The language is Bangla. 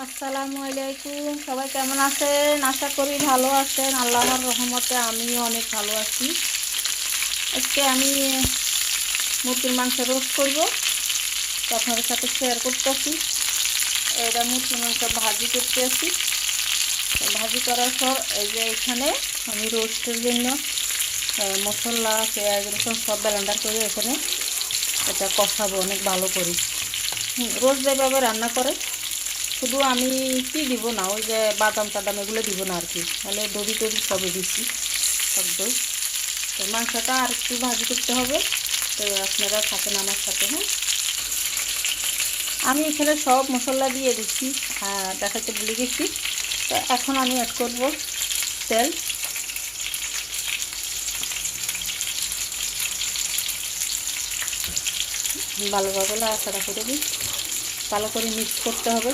আসসালামু আলাইকুম, সবাই কেমন আছেন? আশা করি ভালো আছেন। আল্লাহর রহমতে আমিও অনেক ভালো আছি। আজকে আমি মুরগির মাংস রোস্ট করব, তো আপনাদের সাথে শেয়ার করতেছি। এটা মুরগির মাংস ভাজি করতে আছি। ভাজি করার পর এই যে এখানে আমি রোস্টের জন্য মশলা, পেঁয়াজ, রসুন সব ব্লেন্ডার করে এখানে এটা কষাবো অনেক ভালো করি। রোজ যেভাবে রান্না করে, শুধু আমি কি দিব না, ওই যে বাদাম টাদাম এগুলো দিব না আর কি, মানে দড়ি টড়ি সবই দিচ্ছি, সব দই। তো মাংসটা আর একটু ভাজি করতে হবে, তো আপনারা থাকেন আমার সাথে। হ্যাঁ, আমি এখানে সব মশলা দিয়ে দিচ্ছি, দেখাতে ভুলে গেছি। তো এখন আমি অ্যাড করব তেল। ভালোভাবে নাড়াচাড়া করে দিই, ভালো করে মিক্স করতে হবে।